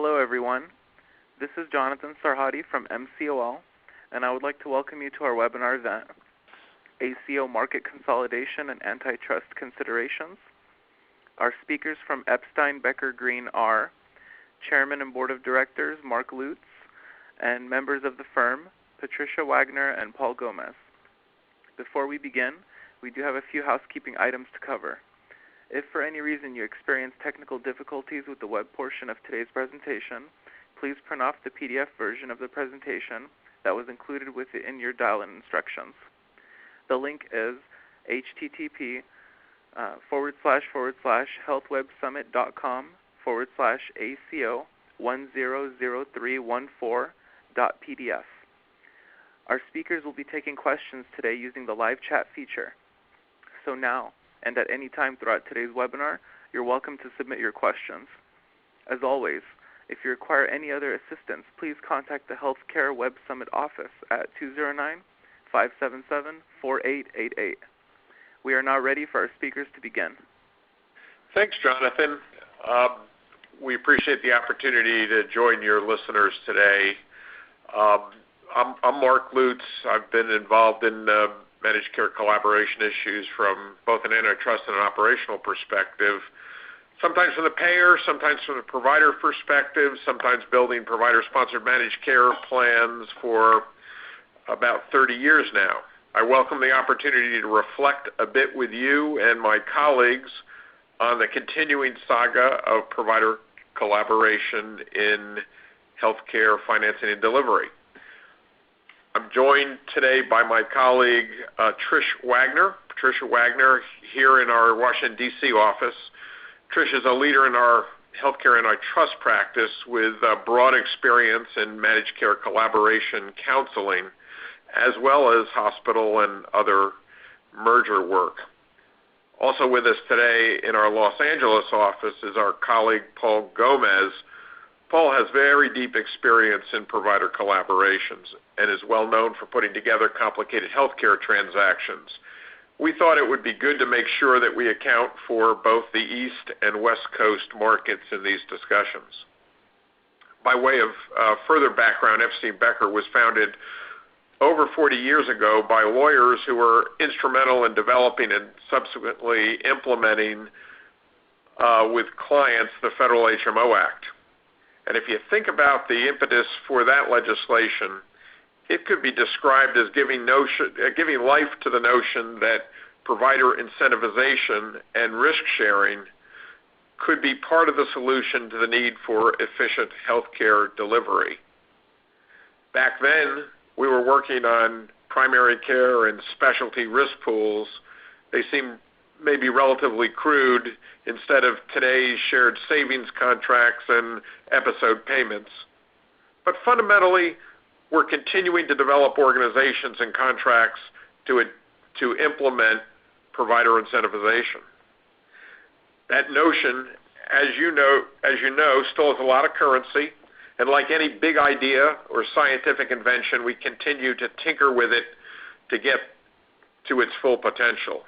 Hello, everyone. This is Jonathan Sarhadi from MCOL, and I would like to welcome you to our webinar event, ACO Market Consolidation and Antitrust Considerations. Our speakers from EpsteinBeckerGreen are Chairman and Board of Directors Mark Lutes, and members of the firm, Patricia Wagner and Paul Gomez. Before we begin, we do have a few housekeeping items to cover. If for any reason you experience technical difficulties with the web portion of today's presentation, please print off the PDF version of the presentation that was included within your dial-in instructions. The link is http://healthwebsummit.com/ACO100314.pdf. Our speakers will be taking questions today using the live chat feature. So now, and at any time throughout today's webinar, you're welcome to submit your questions. As always, if you require any other assistance, please contact the Healthcare Web Summit office at 209-577-4888. We are now ready for our speakers to begin. Thanks, Jonathan. We appreciate the opportunity to join your listeners today. I'm Mark Lutes. I've been involved in managed care collaboration issues from both an antitrust and an operational perspective, sometimes from the payer, sometimes from the provider perspective, sometimes building provider-sponsored managed care plans for about 30 years now. I welcome the opportunity to reflect a bit with you and my colleagues on the continuing saga of provider collaboration in healthcare financing and delivery. I'm joined today by my colleague, Patricia Wagner, here in our Washington, D.C. office. Trish is a leader in our healthcare antitrust practice with broad experience in managed care collaboration counseling, as well as hospital and other merger work. Also with us today in our Los Angeles office is our colleague, Paul Gomez. Paul has very deep experience in provider collaborations and is well known for putting together complicated healthcare transactions. We thought it would be good to make sure that we account for both the East and West Coast markets in these discussions. By way of further background, Epstein Becker was founded over 40 years ago by lawyers who were instrumental in developing and subsequently implementing with clients the Federal HMO Act. And if you think about the impetus for that legislation, it could be described as giving life to the notion that provider incentivization and risk sharing could be part of the solution to the need for efficient healthcare delivery. Back then, we were working on primary care and specialty risk pools. They seemed maybe relatively crude instead of today's shared savings contracts and episode payments. But fundamentally, we're continuing to develop organizations and contracts to implement provider incentivization. That notion, as you know, still has a lot of currency, and like any big idea or scientific invention, we continue to tinker with it to get to its full potential.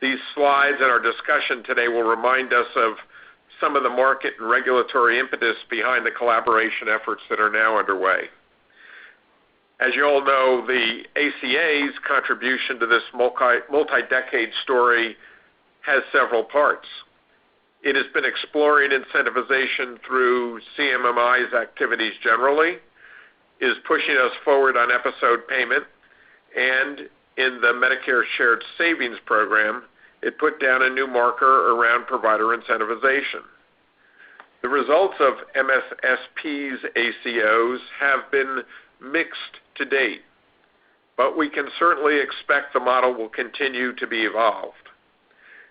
These slides and our discussion today will remind us of some of the market and regulatory impetus behind the collaboration efforts that are now underway. As you all know, the ACA's contribution to this multi-decade story has several parts. It has been exploring incentivization through CMMI's activities generally, is pushing us forward on episode payment, and in the Medicare Shared Savings Program, it put down a new marker around provider incentivization. The results of MSSP's ACOs have been mixed to date, but we can certainly expect the model will continue to be evolved.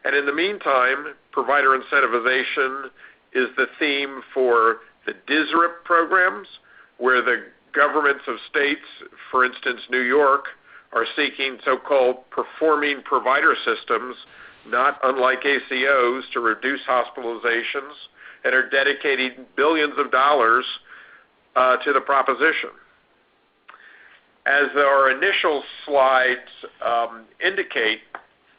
And in the meantime, provider incentivization is the theme for the DSRIP programs, where the governments of states, for instance, New York, are seeking so-called performing provider systems, not unlike ACOs, to reduce hospitalizations, and are dedicating billions of dollars to the proposition. As our initial slides indicate,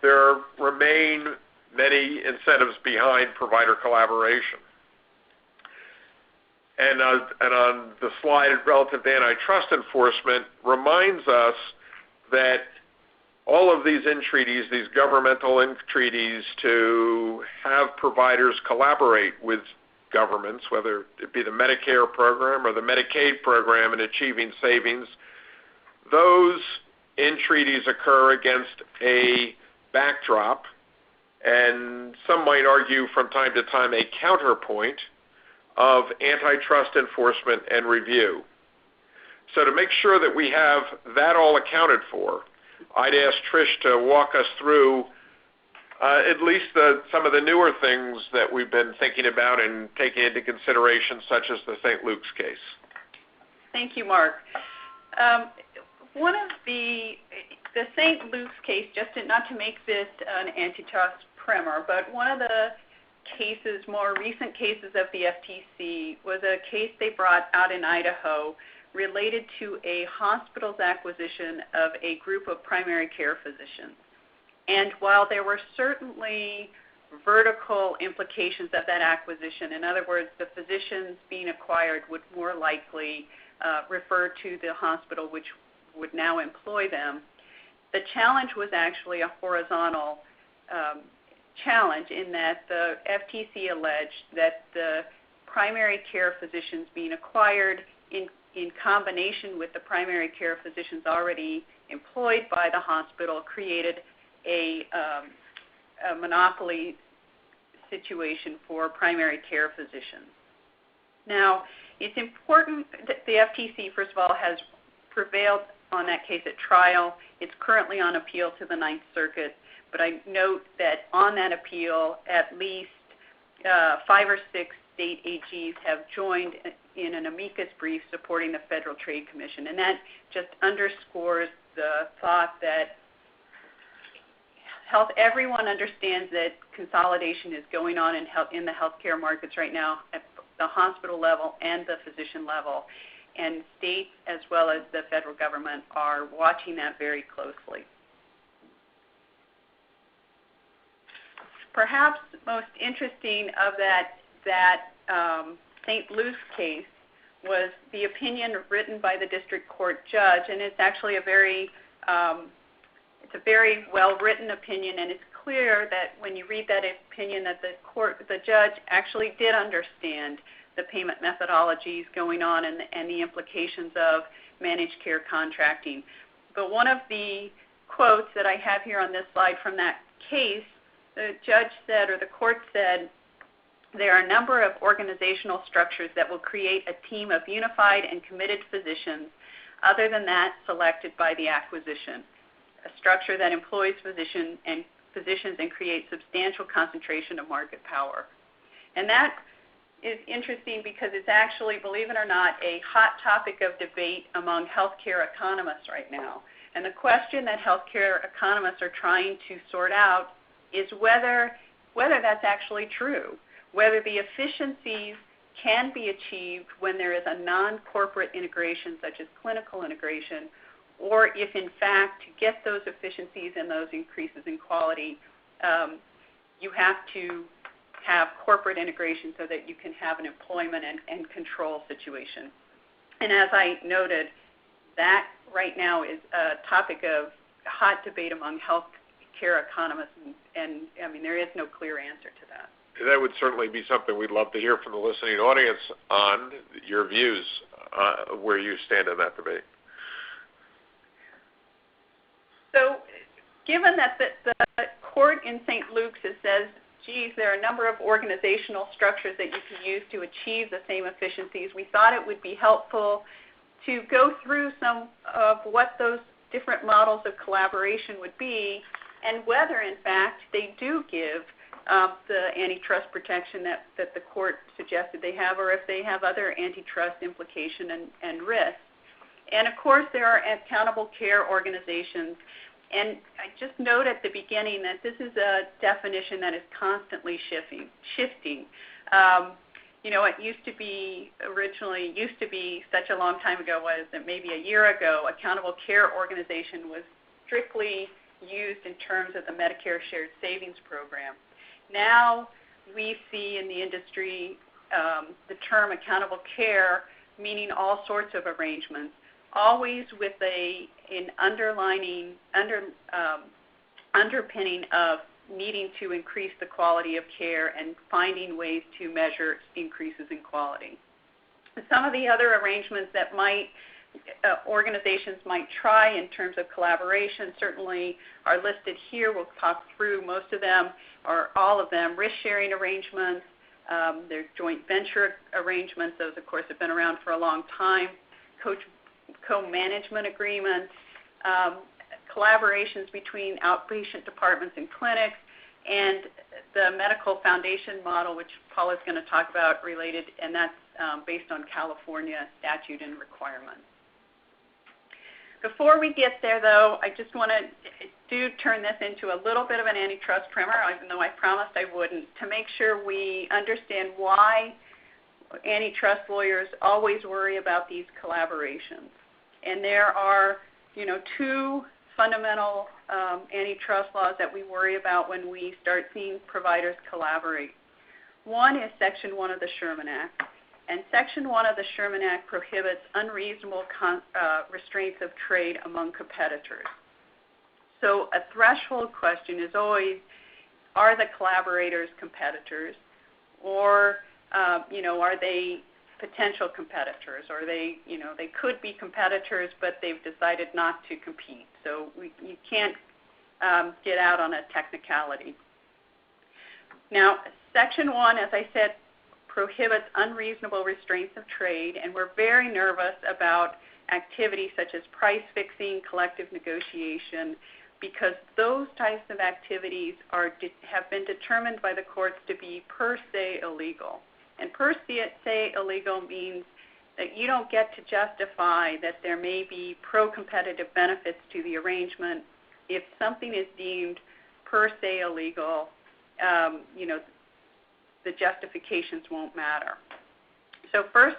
there remain many incentives behind provider collaboration. and on the slide relative to antitrust enforcement, reminds us that all of these entreaties, these governmental entreaties to have providers collaborate with governments, whether it be the Medicare program or the Medicaid program in achieving savings, those entreaties occur against a backdrop, and some might argue from time to time a counterpoint of antitrust enforcement and review. So to make sure that we have that all accounted for, I'd ask Trish to walk us through at least some of the newer things that we've been thinking about and taking into consideration, such as the St. Luke's case. Thank you, Mark. One of the St. Luke's case, not to make this an antitrust primer, but one of the cases, more recent cases of the FTC, was a case they brought out in Idaho related to a hospital's acquisition of a group of primary care physicians. And while there were certainly vertical implications of that acquisition, in other words, the physicians being acquired would more likely refer to the hospital which would now employ them, the challenge was actually a horizontal challenge in that the FTC alleged that the primary care physicians being acquired in combination with the primary care physicians already employed by the hospital created a monopoly situation for primary care physicians. Now, it's important that the FTC, first of all, has prevailed on that case at trial. It's currently on appeal to the Ninth Circuit, but I note that on that appeal, at least 5 or 6 state AGs have joined in an amicus brief supporting the Federal Trade Commission, and that just underscores the thought that everyone understands that consolidation is going on in the healthcare markets right now at the hospital level and the physician level, and states as well as the federal government are watching that very closely. Perhaps most interesting of that St. Luke's case was the opinion written by the district court judge, and it's actually a very well-written opinion, and it's clear that when you read that opinion that the judge actually did understand the payment methodologies going on and the implications of managed care contracting. But one of the quotes that I have here on this slide from that case, the judge said, or the court said, there are a number of organizational structures that will create a team of unified and committed physicians other than that selected by the acquisition, a structure that employs physicians and creates substantial concentration of market power. And that is interesting because it's actually, believe it or not, a hot topic of debate among healthcare economists right now. And the question that healthcare economists are trying to sort out is whether that's actually true, whether the efficiencies can be achieved when there is a non-corporate integration such as clinical integration, or if in fact to get those efficiencies and those increases in quality, you have to have corporate integration so that you can have an employment and control situation. And as I noted, that right now is a topic of hot debate among healthcare economists, and I mean, there is no clear answer to that. That would certainly be something we'd love to hear from the listening audience on your views, where you stand in that debate. So given that the court in St. Luke's says, geez, there are a number of organizational structures that you can use to achieve the same efficiencies, we thought it would be helpful to go through some of what those different models of collaboration would be and whether, in fact, they do give the antitrust protection that the court suggested they have, or if they have other antitrust implication and risks. And, of course, there are accountable care organizations. And I just note at the beginning that this is a definition that is constantly shifting. It used to be such a long time ago, was that maybe a year ago, accountable care organization was strictly used in terms of the Medicare Shared Savings Program. Now we see in the industry the term accountable care, meaning all sorts of arrangements, always with an underpinning of needing to increase the quality of care and finding ways to measure increases in quality. Some of the other arrangements that organizations might try in terms of collaboration certainly are listed here. We'll talk through most of them or all of them. Risk-sharing arrangements, there's joint venture arrangements. Those, of course, have been around for a long time. Co-management agreements, collaborations between outpatient departments and clinics, and the medical foundation model, which Paul is going to talk about related, and that's based on California statute and requirements. Before we get there, though, I just want to turn this into a little bit of an antitrust primer, even though I promised I wouldn't, to make sure we understand why antitrust lawyers always worry about these collaborations. And there are, two fundamental antitrust laws that we worry about when we start seeing providers collaborate. One is Section 1 of the Sherman Act. And Section 1 of the Sherman Act prohibits unreasonable restraints of trade among competitors. So a threshold question is always, are the collaborators competitors? Or, are they potential competitors? Or they could be competitors, but they've decided not to compete. So you can't get out on a technicality. Now, Section 1, as I said, prohibits unreasonable restraints of trade, and we're very nervous about activities such as price fixing, collective negotiation, because those types of activities have been determined by the courts to be per se illegal. And per se illegal means that you don't get to justify that there may be pro-competitive benefits to the arrangement. If something is deemed per se illegal, the justifications won't matter. So first,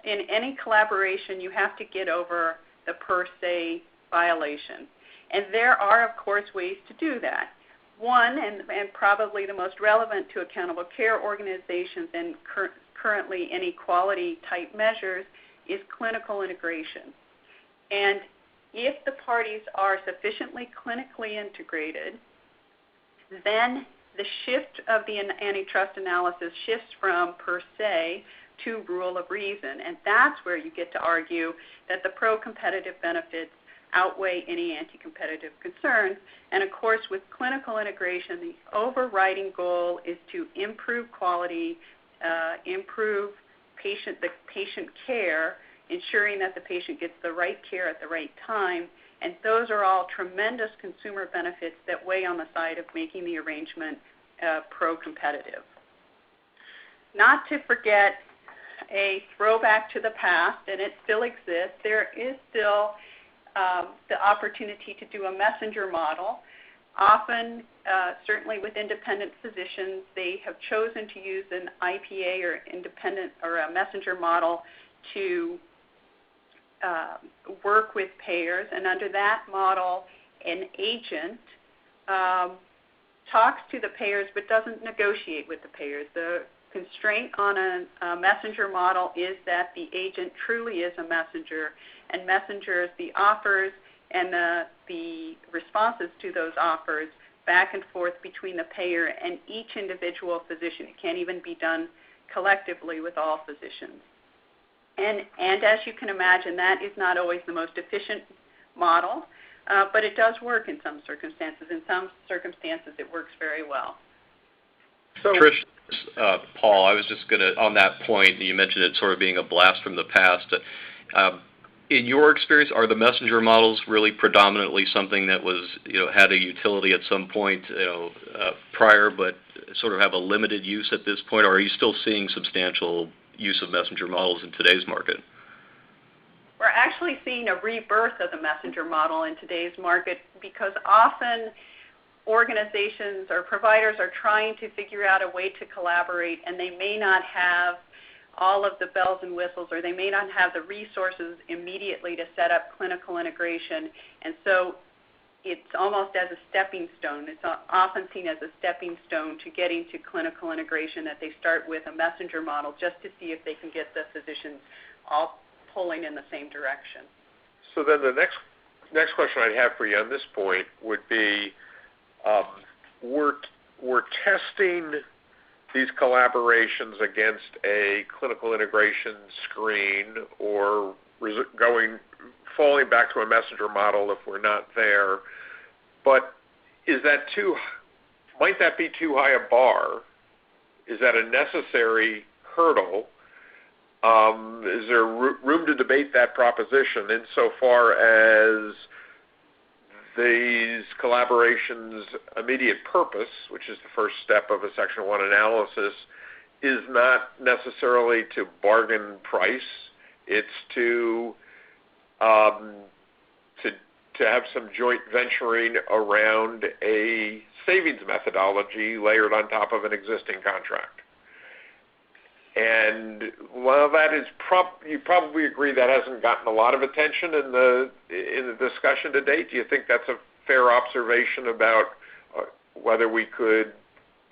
in any collaboration, you have to get over the per se violation. And there are, of course, ways to do that. One, and probably the most relevant to accountable care organizations and currently any quality type measures, is clinical integration. And if the parties are sufficiently clinically integrated, then the shift of the antitrust analysis shifts from per se to rule of reason. And that's where you get to argue that the pro-competitive benefits outweigh any anti-competitive concerns. And of course, with clinical integration, the overriding goal is to improve quality, improve the patient care, ensuring that the patient gets the right care at the right time. And those are all tremendous consumer benefits that weigh on the side of making the arrangement pro-competitive. Not to forget a throwback to the past, and it still exists. There is still the opportunity to do a messenger model. Often, certainly with independent physicians, they have chosen to use an IPA or independent or a messenger model to work with payers, and under that model, an agent talks to the payers but doesn't negotiate with the payers. The constraint on a messenger model is that the agent truly is a messenger, and messengers, the offers and the responses to those offers back and forth between the payer and each individual physician. It can't even be done collectively with all physicians. And as you can imagine, that is not always the most efficient model, but it does work in some circumstances. In some circumstances, it works very well. So, Trish, Paul, I was just going to, on that point, you mentioned it sort of being a blast from the past. In your experience, are the messenger models really predominantly something that was, had a utility at some point, prior, but sort of have a limited use at this point, or are you still seeing substantial use of messenger models in today's market? We're actually seeing a rebirth of the messenger model in today's market because often organizations or providers are trying to figure out a way to collaborate, and they may not have all of the bells and whistles, or they may not have the resources immediately to set up clinical integration. And so it's almost as a stepping stone. It's often seen as a stepping stone to getting to clinical integration, that they start with a messenger model just to see if they can get the physicians all pulling in the same direction. So then the next question I'd have for you on this point would be, we're testing these collaborations against a clinical integration screen, or falling back to a messenger model if we're not there. But might that be too high a bar? Is that a necessary hurdle? Is there room to debate that proposition insofar as these collaborations' immediate purpose, which is the first step of a Section 1 analysis, is not necessarily to bargain price. It's to have some joint venturing around a savings methodology layered on top of an existing contract. And while that is you probably agree that hasn't gotten a lot of attention in the discussion to date. Do you think that's a fair observation about whether we could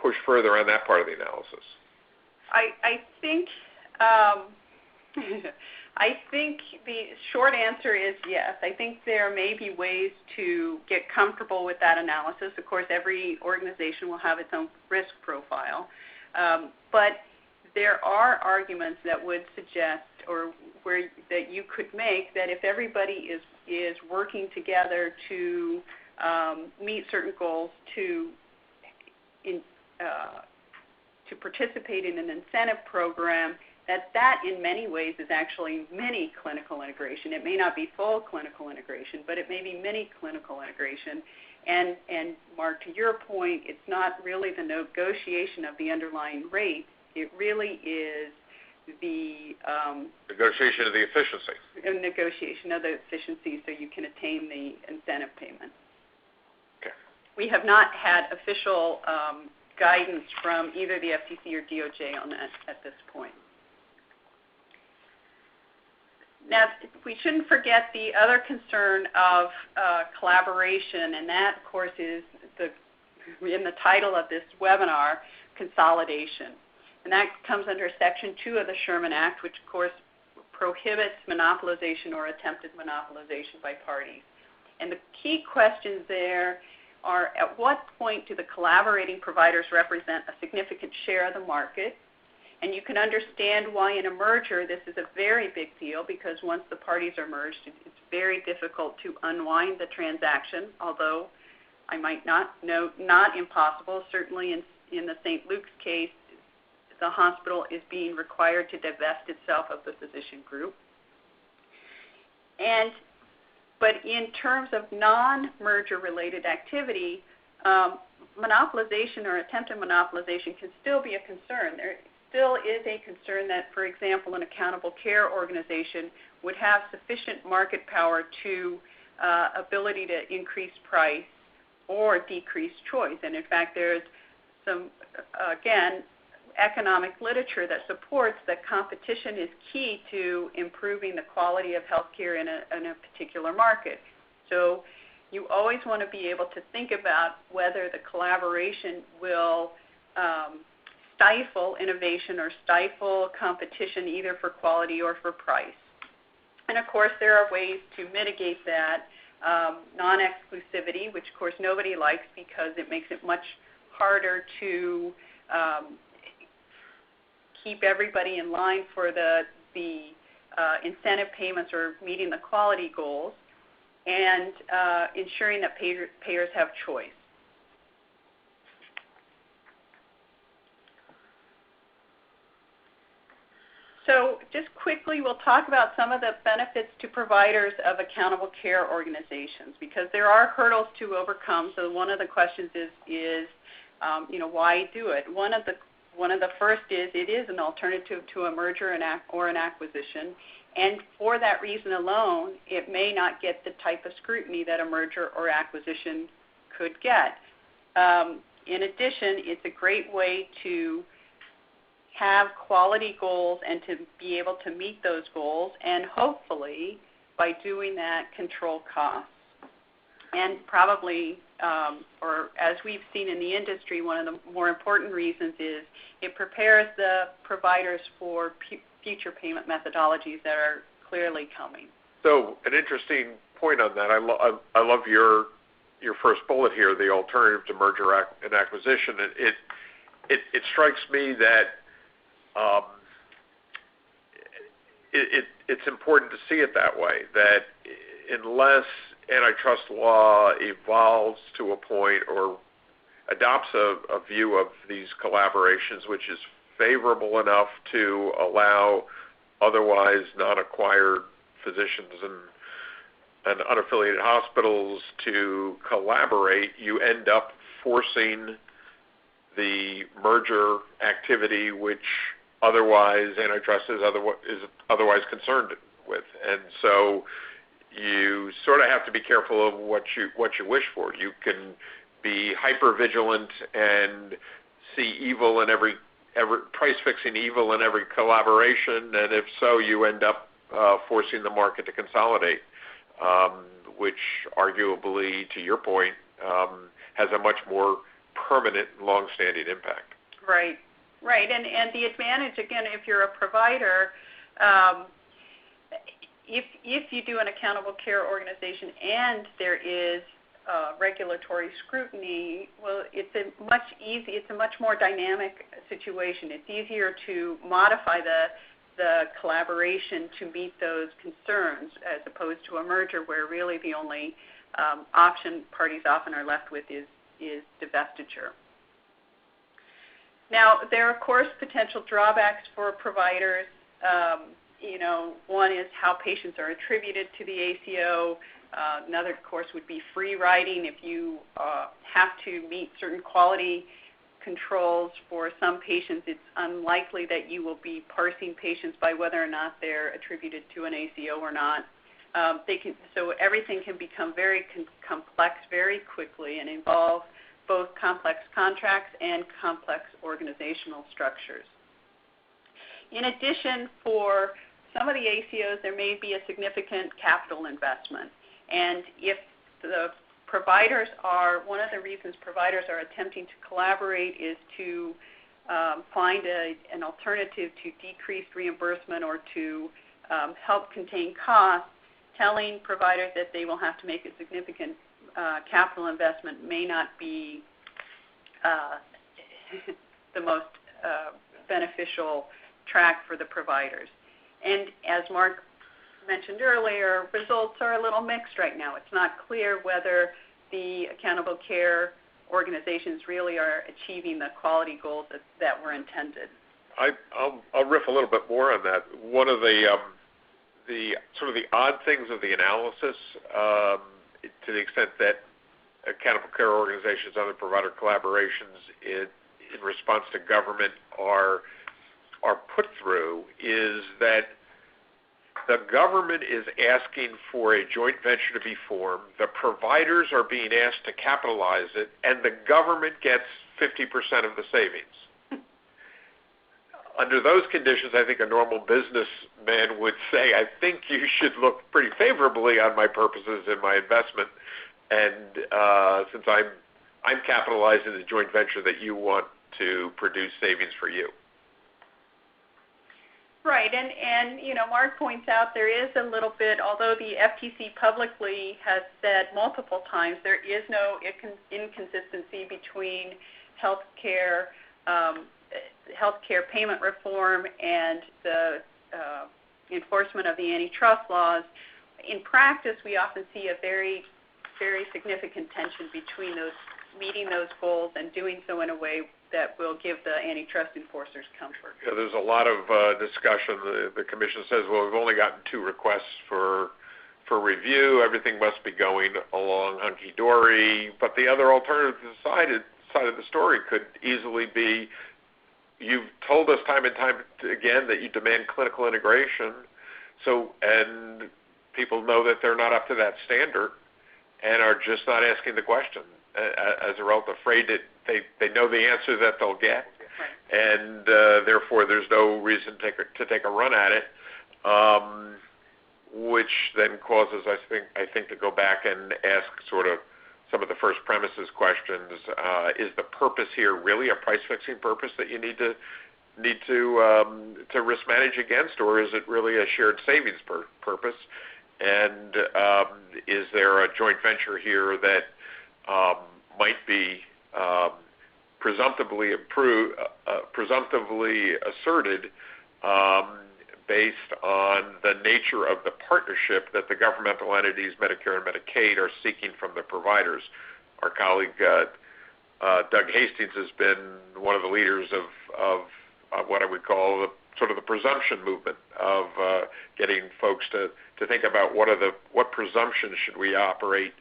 push further on that part of the analysis? I think I think the short answer is yes. I think there may be ways to get comfortable with that analysis. Of course, every organization will have its own risk profile, but there are arguments that would suggest, or that you could make, that if everybody is working together to meet certain goals, to participate in an incentive program, that in many ways is actually mini clinical integration. It may not be full clinical integration, but it may be mini clinical integration. And Mark, to your point, it's not really the negotiation of the underlying rate. It really is the negotiation of the efficiency. Negotiation of the efficiency, so you can attain the incentive payment. Okay. We have not had official guidance from either the FTC or DOJ on that at this point. Now, we shouldn't forget the other concern of collaboration, and that, of course, is in the title of this webinar, consolidation. And that comes under Section 2 of the Sherman Act, which, of course, prohibits monopolization or attempted monopolization by parties. And the key questions there are, at what point do the collaborating providers represent a significant share of the market? And you can understand why in a merger this is a very big deal, because once the parties are merged, it's very difficult to unwind the transaction, although I might not note not impossible. Certainly in the St. Luke's case, the hospital is being required to divest itself of the physician group. But in terms of non-merger related activity, monopolization or attempted monopolization can still be a concern. There still is a concern that, for example, an accountable care organization would have sufficient market power to ability to increase price or decrease choice. And in fact, there's some, again, economic literature that supports that competition is key to improving the quality of healthcare in a particular market. So you always want to be able to think about whether the collaboration will stifle innovation or stifle competition, either for quality or for price. And of course, there are ways to mitigate that. Non-exclusivity, which of course nobody likes because it makes it much harder to keep everybody in line for the incentive payments or meeting the quality goals, and ensuring that payers have choice. So just quickly, we'll talk about some of the benefits to providers of accountable care organizations, because there are hurdles to overcome. So one of the questions is why do it? One of the first is it is an alternative to a merger or an acquisition, and for that reason alone, it may not get the type of scrutiny that a merger or acquisition could get. In addition, it's a great way to have quality goals and to be able to meet those goals, and hopefully, by doing that, control costs. And probably, or as we've seen in the industry, one of the more important reasons is it prepares the providers for future payment methodologies that are clearly coming. So an interesting point on that. I love your first bullet here, the alternative to merger and acquisition. It strikes me that it's important to see it that way, that unless antitrust law evolves to a point or adopts a view of these collaborations which is favorable enough to allow otherwise non-acquired physicians and unaffiliated hospitals to collaborate, you end up forcing the merger activity which otherwise antitrust is otherwise concerned with. And so you sort of have to be careful of what you wish for. You can be hyper vigilant and see evil in every price fixing evil in every collaboration, and if so, you end up forcing the market to consolidate, which arguably, to your point, has a much more permanent, long-standing impact. Right. And the advantage, again, if you're a provider, if you do an accountable care organization and there is regulatory scrutiny, well, it's a much more dynamic situation. It's easier to modify the collaboration to meet those concerns as opposed to a merger where really the only option parties often are left with is divestiture. Now, there are, of course, potential drawbacks for providers. One is how patients are attributed to the ACO. Another, of course, would be free riding. If you have to meet certain quality controls for some patients, it's unlikely that you will be parsing patients by whether or not they're attributed to an ACO or not. So everything can become very complex very quickly and involve both complex contracts and complex organizational structures. In addition, for some of the ACOs, there may be a significant capital investment. And if the providers one of the reasons providers are attempting to collaborate is to find an alternative to decreased reimbursement or to help contain costs, telling providers that they will have to make a significant capital investment may not be the most beneficial track for the providers. And as Mark mentioned earlier, results are a little mixed right now. It's not clear whether the accountable care organizations really are achieving the quality goals that were intended. I'll riff a little bit more on that. One of the sort of the odd things of the analysis, to the extent that accountable care organizations, other provider collaborations in response to government are put through, is that the government is asking for a joint venture to be formed, the providers are being asked to capitalize it, and the government gets 50% of the savings. Under those conditions, I think a normal businessman would say, I think you should look pretty favorably on my purposes and my investment, and since I'm capitalizing the joint venture that you want to produce savings for you. Right, and Mark points out there is a little bit, although the FTC publicly has said multiple times there is no inconsistency between healthcare payment reform and the enforcement of the antitrust laws. In practice, we often see a very, very significant tension between meeting those goals and doing so in a way that will give the antitrust enforcers comfort. Yeah, there's a lot of discussion. The commission says, well, we've only gotten 2 requests for review. Everything must be going along hunky-dory. But the other alternative side of the story could easily be, you've told us time and time again that you demand clinical integration, and people know that they're not up to that standard and are just not asking the question. As a result, afraid that they know the answer that they'll get, and therefore there's no reason to take a run at it. which then causes, I think, to go back and ask sort of some of the first premises questions. Is the purpose here really a price fixing purpose that you need to risk manage against, or is it really a shared savings purpose? And is there a joint venture here that might be presumptively asserted based on the nature of the partnership that the governmental entities, Medicare and Medicaid, are seeking from the providers? Our colleague Doug Hastings has been one of the leaders of what I would call sort of the presumption movement of getting folks to think about what presumptions should we operate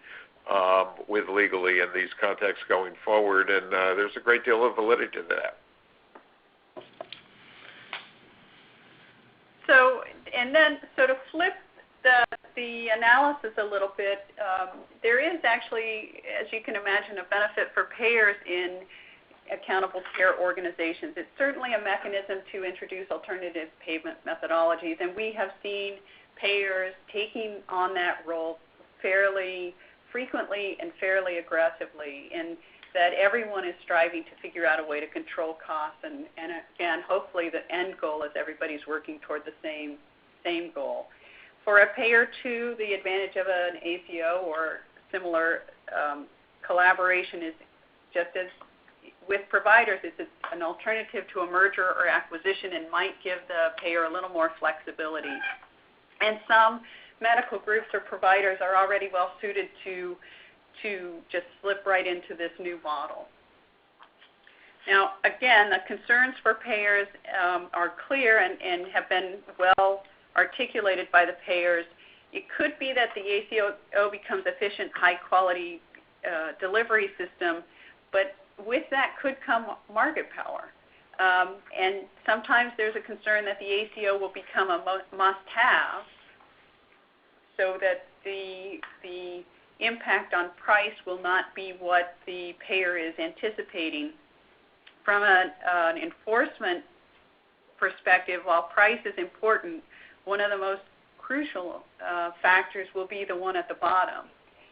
with legally in these contexts going forward, and there's a great deal of validity to that. So to flip the analysis a little bit, there is actually, as you can imagine, a benefit for payers in accountable care organizations. It's certainly a mechanism to introduce alternative payment methodologies, and we have seen payers taking on that role fairly frequently and fairly aggressively, and that everyone is striving to figure out a way to control costs, and again, hopefully the end goal is everybody's working toward the same goal. For a payer too, the advantage of an ACO or similar collaboration is just as with providers, it's an alternative to a merger or acquisition and might give the payer a little more flexibility. And some medical groups or providers are already well suited to just slip right into this new model. Now, again, the concerns for payers are clear and have been well articulated by the payers. It could be that the ACO becomes efficient, high-quality delivery system, but with that could come market power. And sometimes there's a concern that the ACO will become a must-have, so that the impact on price will not be what the payer is anticipating. From an enforcement perspective, while price is important, one of the most crucial factors will be the one at the bottom.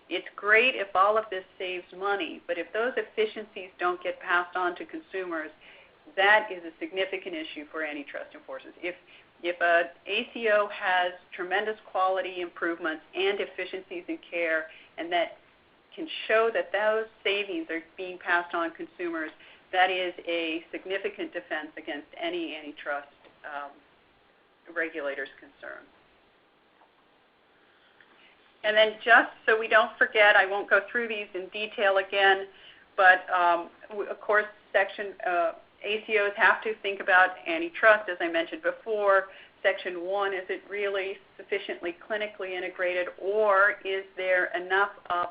It's great if all of this saves money, but if those efficiencies don't get passed on to consumers, that is a significant issue for antitrust enforcers. If an ACO has tremendous quality improvements and efficiencies in care, and that can show that those savings are being passed on to consumers, that is a significant defense against any antitrust regulator's concern. And then just so we don't forget, I won't go through these in detail again, but of course ACOs have to think about antitrust, as I mentioned before. Section 1, is it really sufficiently clinically integrated, or is there enough of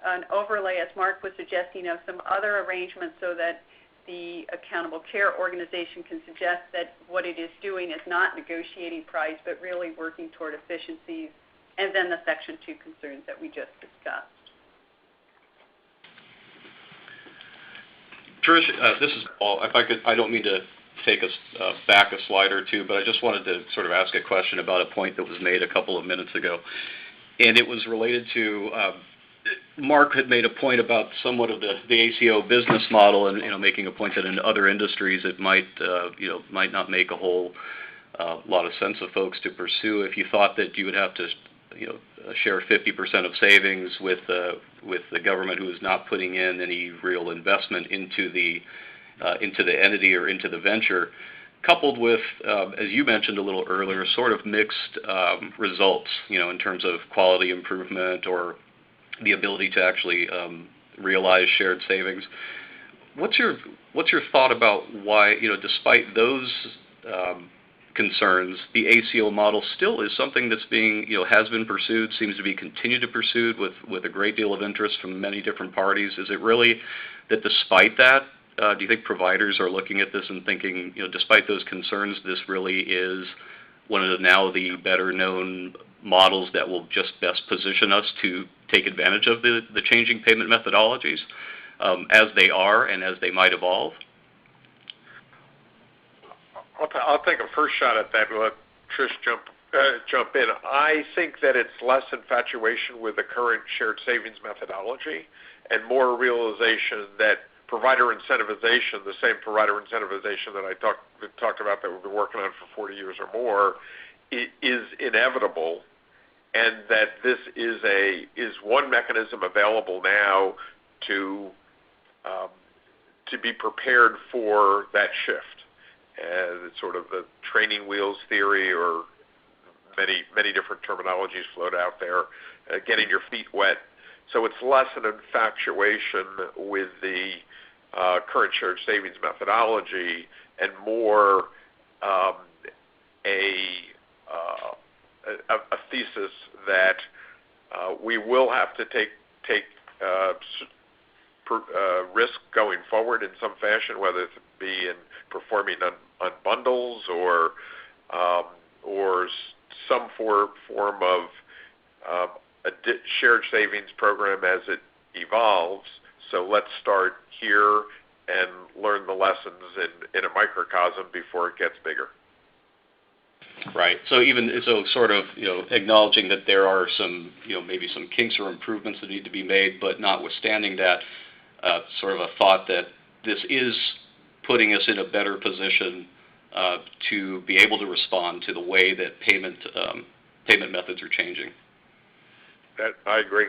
an overlay, as Mark was suggesting, of some other arrangements so that the accountable care organization can suggest that what it is doing is not negotiating price, but really working toward efficiencies, and then the Section 2 concerns that we just discussed. Trish, this is Paul. If I could, I don't mean to take us back a slide or two, but I just wanted to sort of ask a question about a point that was made a couple of minutes ago, and it was related to Mark had made a point about somewhat of the ACO business model, and making a point that in other industries it might not make a whole lot of sense of folks to pursue if you thought that you would have to share 50% of savings with the government, who is not putting in any real investment into the entity or into the venture, coupled with, as you mentioned a little earlier, sort of mixed results, in terms of quality improvement or the ability to actually realize shared savings. What's your thought about why, despite those concerns, the ACO model still is something that's being, has been pursued, seems to be continued to pursued with a great deal of interest from many different parties? Is it really that despite that, do you think providers are looking at this and thinking, despite those concerns, this really is one of the better known models that will just best position us to take advantage of the changing payment methodologies as they are and as they might evolve? I'll take a first shot at that. We'll let Trish jump in. I think that it's less infatuation with the current shared savings methodology and more realization that provider incentivization, the same provider incentivization that I talked about that we've been working on for 40 years or more, is inevitable, and that this is one mechanism available now to be prepared for that shift. It's sort of the training wheels theory, or many different terminologies float out there, getting your feet wet. So it's less an infatuation with the current shared savings methodology and more a thesis that we will have to take risk going forward in some fashion, whether it be in performing on bundles or some form of a shared savings program as it evolves. So let's start here and learn the lessons in a microcosm before it gets bigger. Right. So sort of, acknowledging that there are some, maybe some kinks or improvements that need to be made, but notwithstanding that, sort of a thought that this is putting us in a better position to be able to respond to the way that payment methods are changing. That I agree.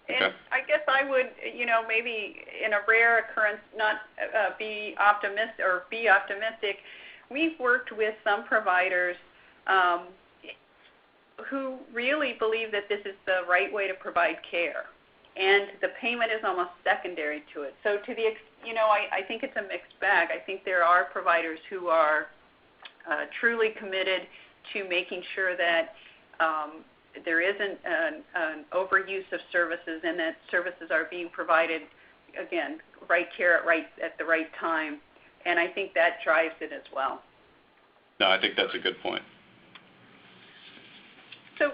And okay. I guess I would, maybe in a rare occurrence, not be optimistic. We've worked with some providers who really believe that this is the right way to provide care, and the payment is almost secondary to it. So to the, I think it's a mixed bag. I think there are providers who are truly committed to making sure that there isn't an overuse of services, and that services are being provided, again, right care at the right time. And I think that drives it as well. No, I think that's a good point. So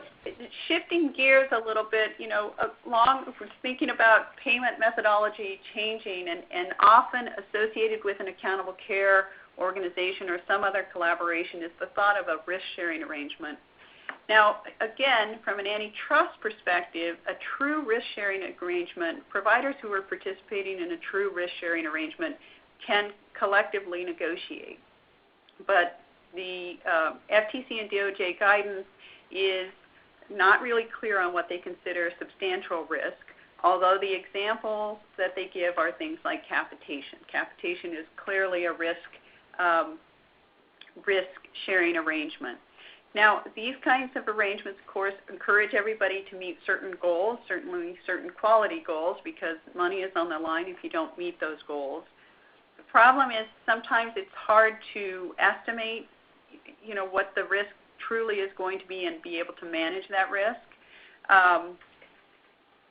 shifting gears a little bit, we're thinking about payment methodology changing, and often associated with an accountable care organization or some other collaboration is the thought of a risk-sharing arrangement. Now, again, from an antitrust perspective, a true risk-sharing arrangement, providers who are participating in a true risk-sharing arrangement can collectively negotiate. But the FTC and DOJ guidance is not really clear on what they consider substantial risk, although the examples that they give are things like capitation. Capitation is clearly a risk-sharing arrangement. Now, these kinds of arrangements, of course, encourage everybody to meet certain goals, certainly certain quality goals, because money is on the line if you don't meet those goals. The problem is sometimes it's hard to estimate, what the risk truly is going to be and be able to manage that risk.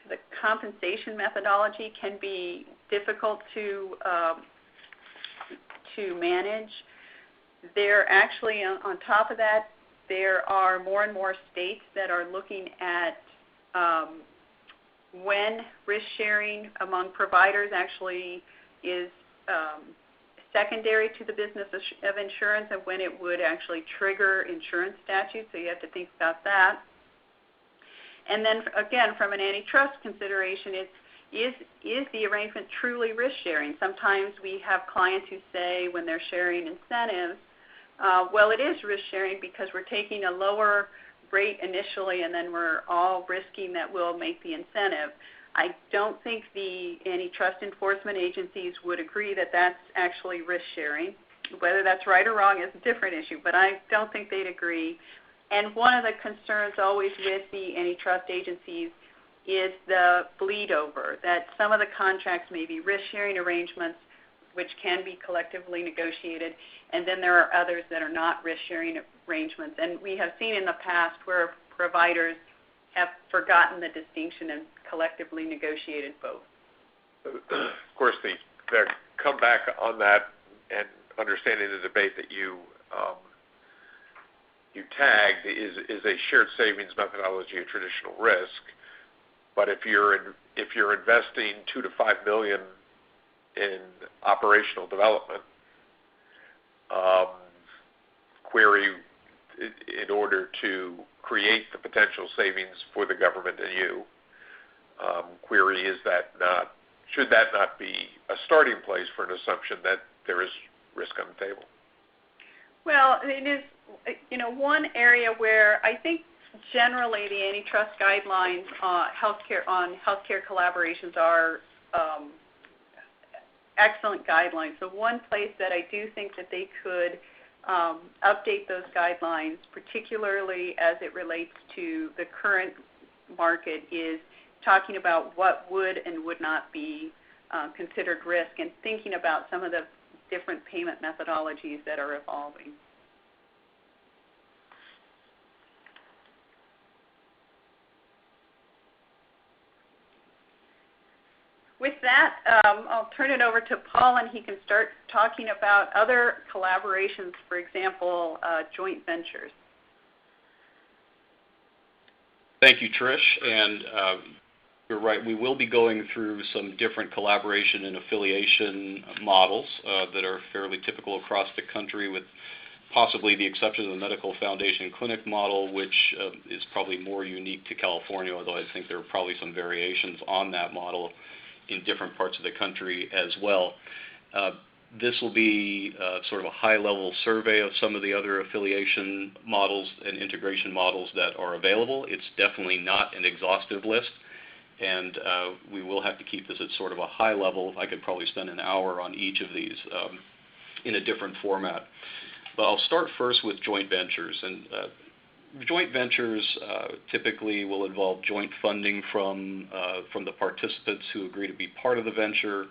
The compensation methodology can be difficult to manage. There actually, on top of that, there are more and more states that are looking at when risk sharing among providers actually is secondary to the business of insurance, and when it would actually trigger insurance statutes, so you have to think about that. And then again, from an antitrust consideration, is the arrangement truly risk sharing? Sometimes we have clients who say when they're sharing incentives, well, it is risk sharing because we're taking a lower rate initially and then we're all risking that we'll make the incentive. I don't think the antitrust enforcement agencies would agree that that's actually risk sharing. Whether that's right or wrong is a different issue, but I don't think they'd agree. And one of the concerns always with the antitrust agencies is the bleed over, that some of the contracts may be risk sharing arrangements which can be collectively negotiated, and then there are others that are not risk sharing arrangements. And we have seen in the past where providers have forgotten the distinction and collectively negotiated both. Of course, the comeback on that and understanding the debate that you tagged is a shared savings methodology, a traditional risk. But if you're investing $2 to $5 million in operational development, query in order to create the potential savings for the government and you. Query, should that not be a starting place for an assumption that there is risk on the table? Well, it is, one area where I think generally the antitrust guidelines on healthcare collaborations are excellent guidelines. So one place that I do think that they could update those guidelines, particularly as it relates to the current market, is talking about what would and would not be considered risk and thinking about some of the different payment methodologies that are evolving. With that, I'll turn it over to Paul, and he can start talking about other collaborations, for example, joint ventures. Thank you, Trish. And you're right, we will be going through some different collaboration and affiliation models that are fairly typical across the country, with possibly the exception of the Medical Foundation Clinic model, which is probably more unique to California, although I think there are probably some variations on that model in different parts of the country as well. This will be sort of a high-level survey of some of the other affiliation models and integration models that are available. It's definitely not an exhaustive list, and we will have to keep this at sort of a high level. I could probably spend an hour on each of these in a different format. But I'll start first with joint ventures. And joint ventures typically will involve joint funding from the participants who agree to be part of the venture.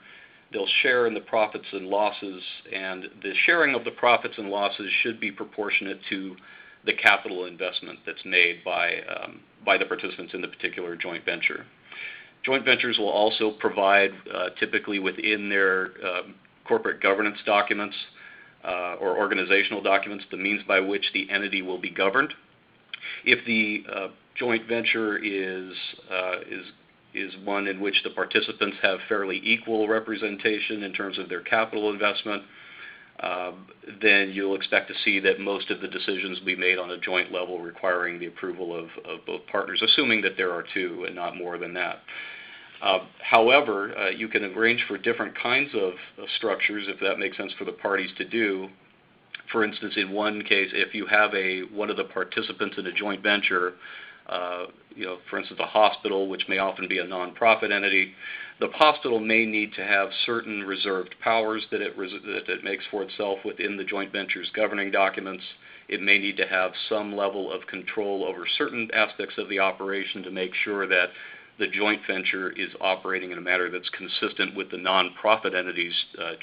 They'll share in the profits and losses, and the sharing of the profits and losses should be proportionate to the capital investment that's made by the participants in the particular joint venture. Joint ventures will also provide, typically within their corporate governance documents or organizational documents, the means by which the entity will be governed. If the joint venture is one in which the participants have fairly equal representation in terms of their capital investment, then you'll expect to see that most of the decisions will be made on a joint level, requiring the approval of both partners, assuming that there are two and not more than that. However, you can arrange for different kinds of structures if that makes sense for the parties to do. For instance, in one case, if you have one of the participants in a joint venture, for instance, a hospital, which may often be a nonprofit entity, the hospital may need to have certain reserved powers that it makes for itself within the joint venture's governing documents. It may need to have some level of control over certain aspects of the operation to make sure that the joint venture is operating in a manner that's consistent with the nonprofit entity's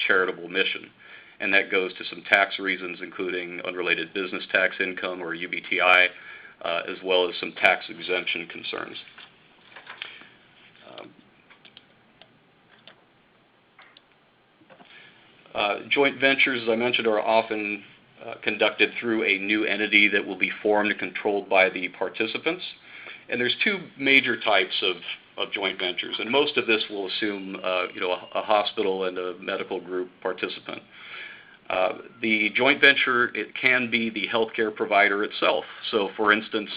charitable mission. And that goes to some tax reasons, including unrelated business tax income or UBTI, as well as some tax exemption concerns. Joint ventures, as I mentioned, are often conducted through a new entity that will be formed and controlled by the participants. And there's two major types of joint ventures, and most of this will assume a hospital and a medical group participant. The joint venture, it can be the healthcare provider itself. So, for instance,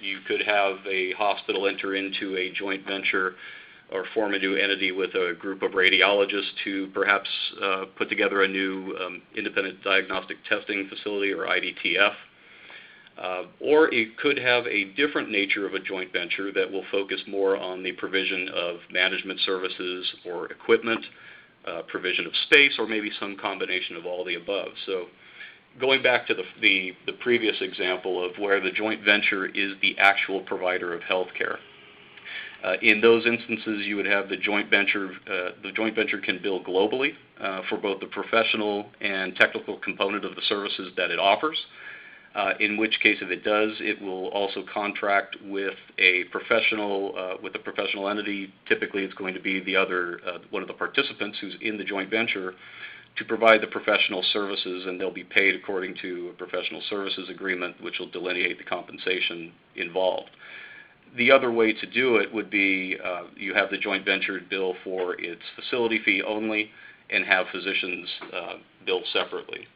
you could have a hospital enter into a joint venture or form a new entity with a group of radiologists to perhaps put together a new independent diagnostic testing facility, or IDTF. Or it could have a different nature of a joint venture that will focus more on the provision of management services or equipment, provision of space, or maybe some combination of all the above. So going back to the previous example of where the joint venture is the actual provider of health care. In those instances, you would have the joint venture can bill globally for both the professional and technical component of the services that it offers. In which case, if it does, it will also contract with a professional entity. Typically, it's going to be one of the participants who's in the joint venture to provide the professional services, and they'll be paid according to a professional services agreement, which will delineate the compensation involved. The other way to do it would be you have the joint venture bill for its facility fee only and have physicians bill separately.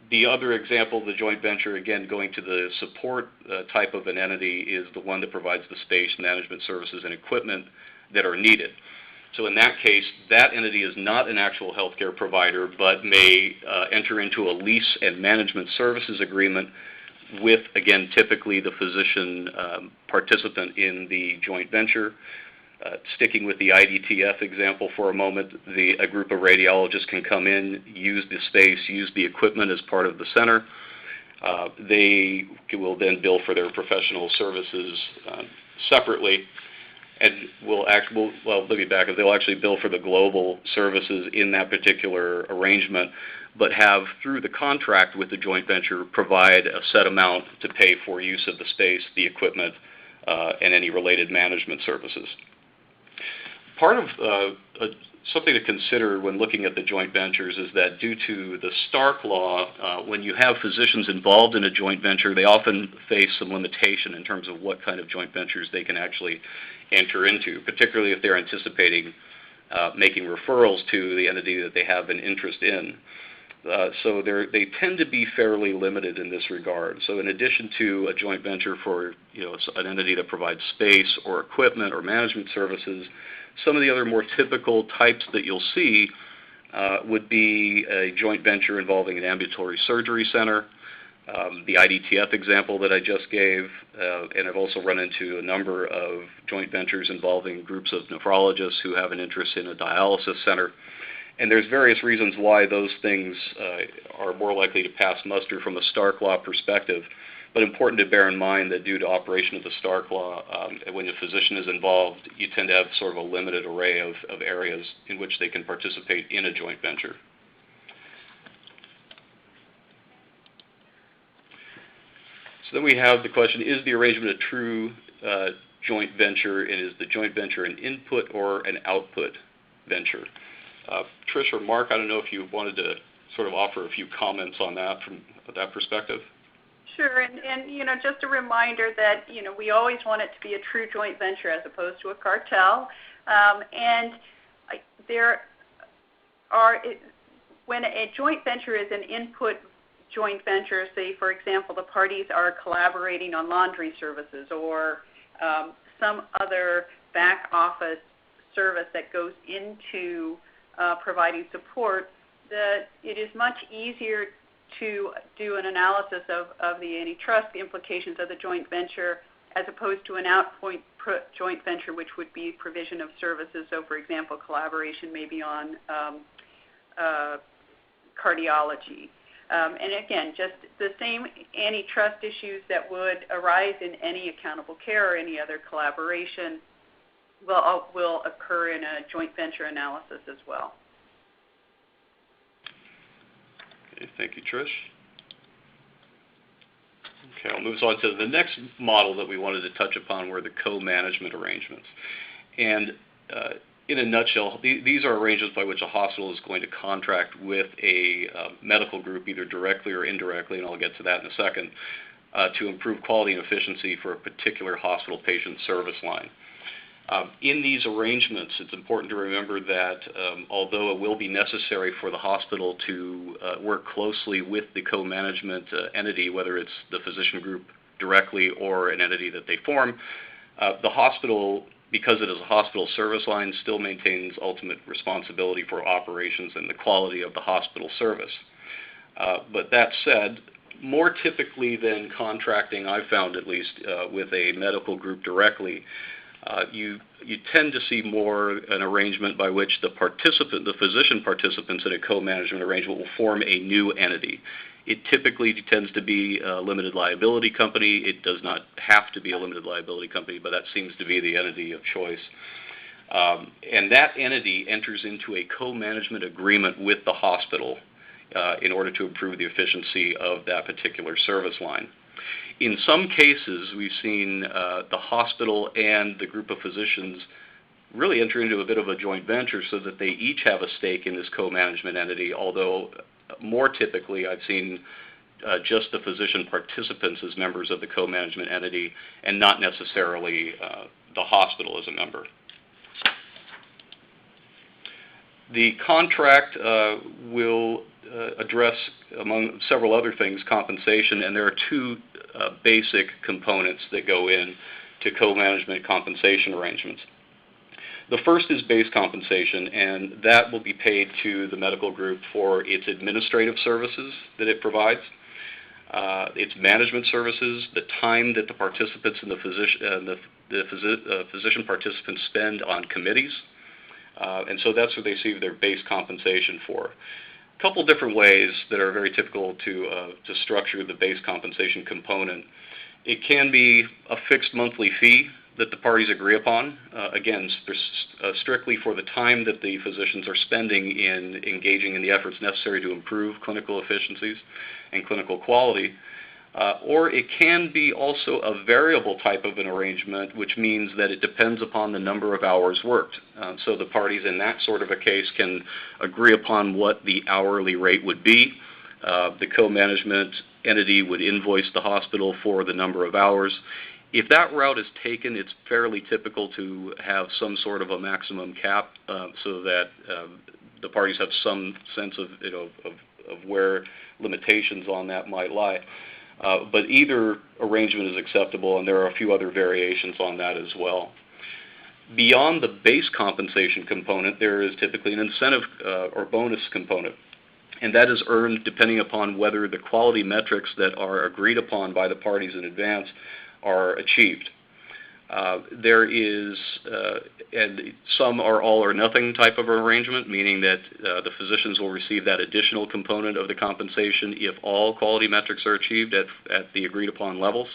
The other example, the joint venture, again, going to the support type of an entity, is the one that provides the space, management services, and equipment that are needed. So in that case, that entity is not an actual healthcare provider, but may enter into a lease and management services agreement with, again, typically the physician participant in the joint venture. Sticking with the IDTF example for a moment, a group of radiologists can come in, use the space, use the equipment as part of the center. They will then bill for their professional services separately, and let me back up. They'll actually bill for the global services in that particular arrangement, but have, through the contract with the joint venture, provide a set amount to pay for use of the space, the equipment, and any related management services. Part of something to consider when looking at the joint ventures is that due to the Stark law, when you have physicians involved in a joint venture, they often face some limitation in terms of what kind of joint ventures they can actually enter into, particularly if they're anticipating making referrals to the entity that they have an interest in. So they tend to be fairly limited in this regard. So in addition to a joint venture for an entity that provides space or equipment or management services, some of the other more typical types that you'll see would be a joint venture involving an ambulatory surgery center, the IDTF example that I just gave, and I've also run into a number of joint ventures involving groups of nephrologists who have an interest in a dialysis center. And there's various reasons why those things are more likely to pass muster from a Stark law perspective, but important to bear in mind that due to operation of the Stark law, when a physician is involved, you tend to have sort of a limited array of areas in which they can participate in a joint venture. So then we have the question, is the arrangement a true joint venture, and is the joint venture an input or an output venture? Trish or Mark, I don't know if you wanted to sort of offer a few comments on that from that perspective. Sure, and just a reminder that we always want it to be a true joint venture as opposed to a cartel. When a joint venture is an input joint venture, say for example the parties are collaborating on laundry services or some other back office service that goes into providing support, that it is much easier to do an analysis of the antitrust implications of the joint venture as opposed to an output joint venture, which would be provision of services. So, for example, collaboration maybe on cardiology. And again, just the same antitrust issues that would arise in any accountable care or any other collaboration will occur in a joint venture analysis as well. Okay, thank you, Trish. Okay, I'll move on to the next model that we wanted to touch upon were the co-management arrangements. And in a nutshell, these are arrangements by which a hospital is going to contract with a medical group, either directly or indirectly, and I'll get to that in a second, to improve quality and efficiency for a particular hospital patient service line. In these arrangements, it's important to remember that although it will be necessary for the hospital to work closely with the co-management entity, whether it's the physician group directly or an entity that they form, the hospital, because it is a hospital service line, still maintains ultimate responsibility for operations and the quality of the hospital service. But that said, more typically than contracting, I've found at least, with a medical group directly, you tend to see more an arrangement by which the physician participants in a co-management arrangement will form a new entity. It typically tends to be a limited liability company. It does not have to be a limited liability company, but that seems to be the entity of choice. And that entity enters into a co-management agreement with the hospital in order to improve the efficiency of that particular service line. In some cases, we've seen the hospital and the group of physicians really enter into a bit of a joint venture so that they each have a stake in this co-management entity, although more typically I've seen just the physician participants as members of the co-management entity and not necessarily the hospital as a member. The contract will address, among several other things, compensation, and there are two basic components that go in to co-management compensation arrangements. The first is base compensation, and that will be paid to the medical group for its administrative services that it provides, its management services, the time that the participants and the physician participants spend on committees, and so that's what they receive their base compensation for. A couple different ways that are very typical to structure the base compensation component. It can be a fixed monthly fee that the parties agree upon, again, strictly for the time that the physicians are spending in engaging in the efforts necessary to improve clinical efficiencies and clinical quality. Or it can be also a variable type of an arrangement, which means that it depends upon the number of hours worked. So the parties in that sort of a case can agree upon what the hourly rate would be. The co-management entity would invoice the hospital for the number of hours. If that route is taken, it's fairly typical to have some sort of a maximum cap so that the parties have some sense of, of where limitations on that might lie. But either arrangement is acceptable, and there are a few other variations on that as well. Beyond the base compensation component, there is typically an incentive or bonus component, and that is earned depending upon whether the quality metrics that are agreed upon by the parties in advance are achieved. There is, and some are all or nothing type of arrangement, meaning that the physicians will receive that additional component of the compensation if all quality metrics are achieved at the agreed upon levels.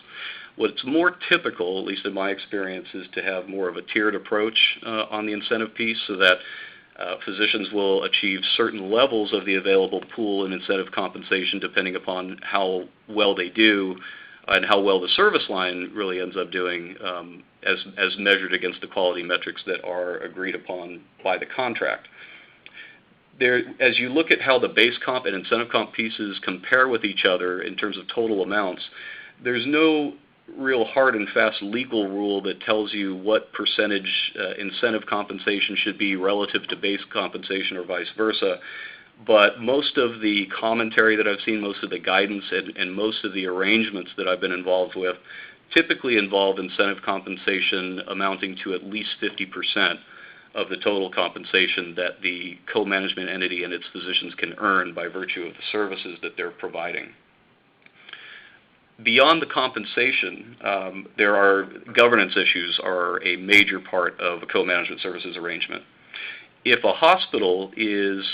What's more typical, at least in my experience, is to have more of a tiered approach on the incentive piece so that physicians will achieve certain levels of the available pool and incentive compensation depending upon how well they do and how well the service line really ends up doing as measured against the quality metrics that are agreed upon by the contract. As you look at how the base comp and incentive comp pieces compare with each other in terms of total amounts, there's no real hard and fast legal rule that tells you what percentage incentive compensation should be relative to base compensation or vice versa. But most of the commentary that I've seen, most of the guidance, and most of the arrangements that I've been involved with typically involve incentive compensation amounting to at least 50% of the total compensation that the co-management entity and its physicians can earn by virtue of the services that they're providing. Beyond the compensation, there are governance issues are a major part of a co-management services arrangement. If a hospital is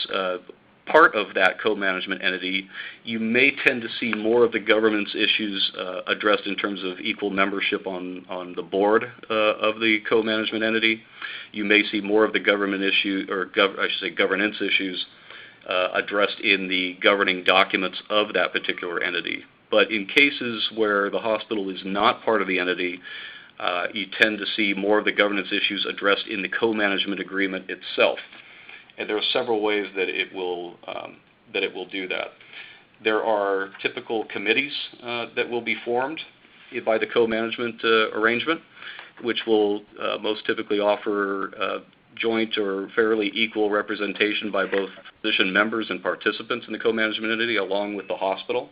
part of that co-management entity, you may tend to see more of the governance issues addressed in terms of equal membership on the board of the co-management entity. You may see more of the government issue, or governance issues addressed in the governing documents of that particular entity. But in cases where the hospital is not part of the entity, you tend to see more of the governance issues addressed in the co-management agreement itself. And there are several ways that it will do that. There are typical committees that will be formed by the co-management arrangement, which will most typically offer joint or fairly equal representation by both physician members and participants in the co-management entity along with the hospital.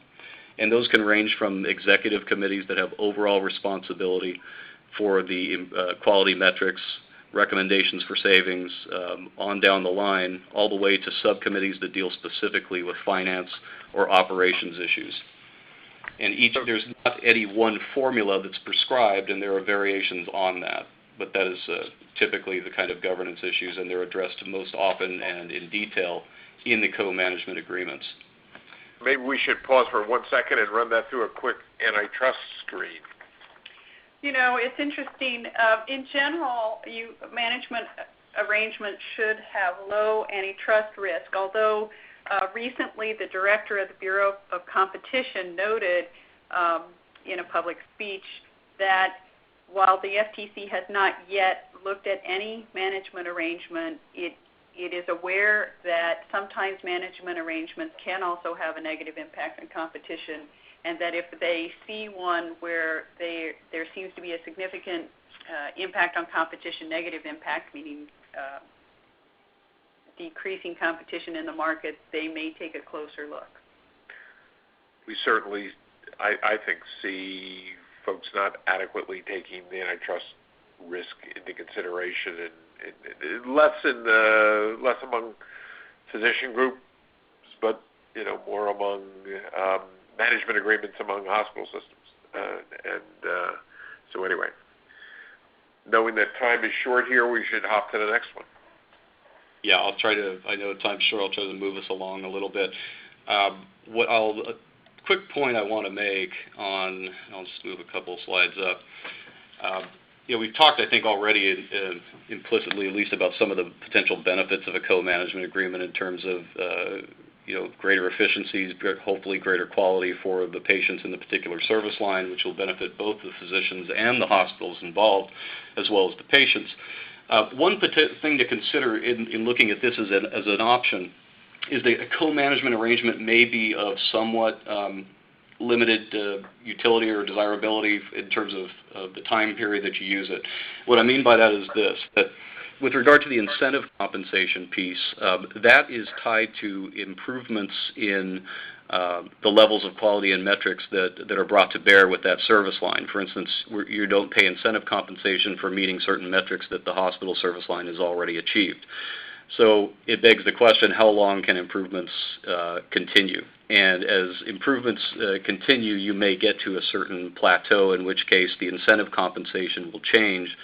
And those can range from executive committees that have overall responsibility for the quality metrics, recommendations for savings, on down the line, all the way to subcommittees that deal specifically with finance or operations issues. And there's not any one formula that's prescribed, and there are variations on that. But that is typically the kind of governance issues, and they're addressed most often and in detail in the co-management agreements. Maybe we should pause for 1 second and run that through a quick antitrust screen. You know, it's interesting. In general, management arrangements should have low antitrust risk, although recently the director of the Bureau of Competition noted in a public speech that while the FTC has not yet looked at any management arrangement, it is aware that sometimes management arrangements can also have a negative impact on competition, and that if they see one where there seems to be a significant impact on competition, negative impact, meaning decreasing competition in the market, they may take a closer look. We certainly, I think, see folks not adequately taking the antitrust risk into consideration, and less among physician groups, but more among management agreements among hospital systems. So anyway, knowing that time is short here, we should hop to the next one. Yeah, I know time's short, I'll try to move us along a little bit. Quick point I want to make I'll just move a couple slides up. We've talked, I think, already implicitly, at least, about some of the potential benefits of a co-management agreement in terms of greater efficiencies, hopefully greater quality for the patients in the particular service line, which will benefit both the physicians and the hospitals involved, as well as the patients. One thing to consider in looking at this as an option is that a co-management arrangement may be of somewhat limited utility or desirability in terms of the time period that you use it. What I mean by that is this, that with regard to the incentive compensation piece, that is tied to improvements in the levels of quality and metrics that are brought to bear with that service line. For instance, you don't pay incentive compensation for meeting certain metrics that the hospital service line has already achieved. So it begs the question, how long can improvements continue? And as improvements continue, you may get to a certain plateau, in which case the incentive compensation will change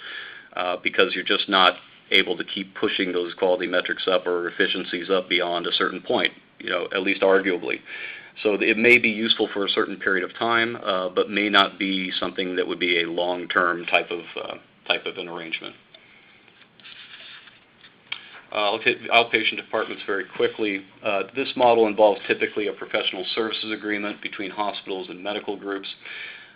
because you're just not able to keep pushing those quality metrics up or efficiencies up beyond a certain point, at least arguably. So it may be useful for a certain period of time, but may not be something that would be a long-term type of an arrangement. I'll hit outpatient departments very quickly. This model involves typically a professional services agreement between hospitals and medical groups.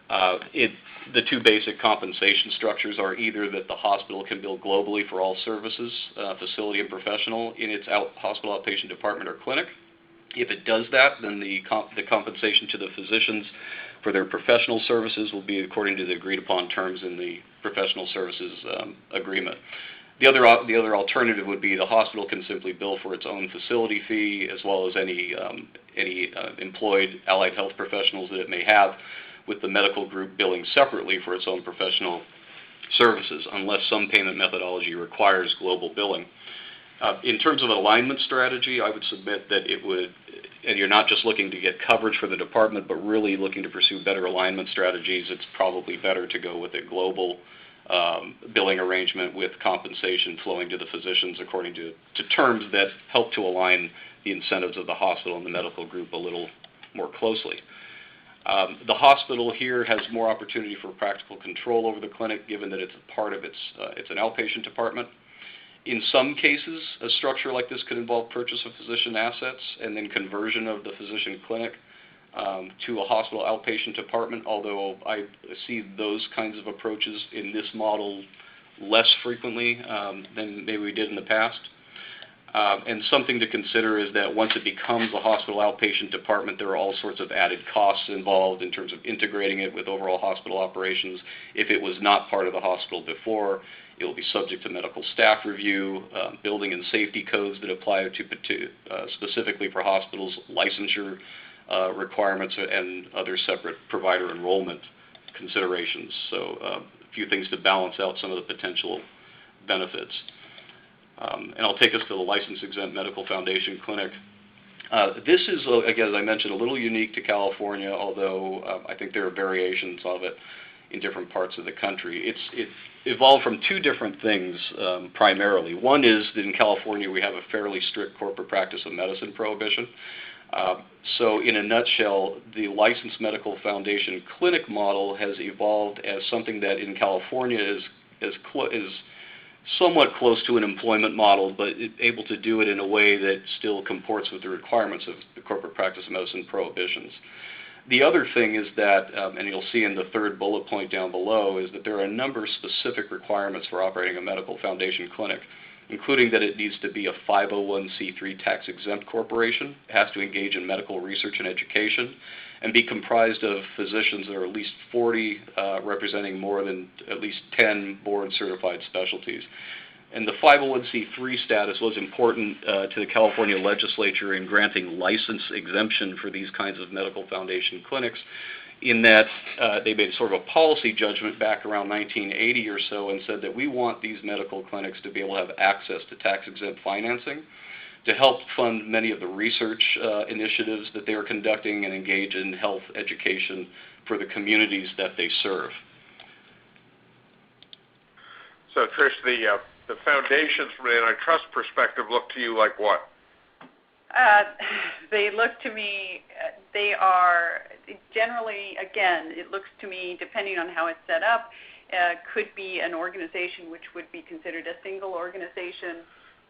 The two basic compensation structures are either that the hospital can bill globally for all services, facility and professional, in its hospital outpatient department or clinic. If it does that, then the compensation to the physicians for their professional services will be according to the agreed upon terms in the professional services agreement. The other alternative would be the hospital can simply bill for its own facility fee, as well as any employed allied health professionals that it may have, with the medical group billing separately for its own professional services, unless some payment methodology requires global billing. In terms of alignment strategy, I would submit that it would, and you're not just looking to get coverage for the department, but really looking to pursue better alignment strategies, it's probably better to go with a global billing arrangement with compensation flowing to the physicians according to terms that help to align the incentives of the hospital and the medical group a little more closely. The hospital here has more opportunity for practical control over the clinic, given that it's a part of it's an outpatient department. In some cases, a structure like this could involve purchase of physician assets and then conversion of the physician clinic to a hospital outpatient department, although I see those kinds of approaches in this model less frequently than maybe we did in the past. And something to consider is that once it becomes a hospital outpatient department, there are all sorts of added costs involved in terms of integrating it with overall hospital operations. If it was not part of the hospital before, it will be subject to medical staff review, building and safety codes that apply to specifically for hospitals, licensure requirements, and other separate provider enrollment considerations. So a few things to balance out some of the potential benefits. And I'll take us to the license-exempt medical foundation clinic. This is, again, as I mentioned, a little unique to California, although I think there are variations of it in different parts of the country. It evolved from two different things primarily. One is that in California we have a fairly strict corporate practice of medicine prohibition. So in a nutshell, the licensed medical foundation clinic model has evolved as something that in California is somewhat close to an employment model, but able to do it in a way that still comports with the requirements of the corporate practice of medicine prohibitions. The other thing is that, and you'll see in the third bullet point down below, is that there are a number of specific requirements for operating a medical foundation clinic, including that it needs to be a 501c3 tax-exempt corporation, it has to engage in medical research and education, and be comprised of physicians that are at least 40, representing more than at least 10 board-certified specialties. And the 501c3 status was important to the California legislature in granting license exemption for these kinds of medical foundation clinics, in that they made sort of a policy judgment back around 1980 or so and said that we want these medical clinics to be able to have access to tax-exempt financing to help fund many of the research initiatives that they are conducting and engage in health education for the communities that they serve. So, Trish, the foundations from an antitrust perspective look to you like what? They look to me, they are generally, again, it looks to me, depending on how it's set up, could be an organization which would be considered a single organization,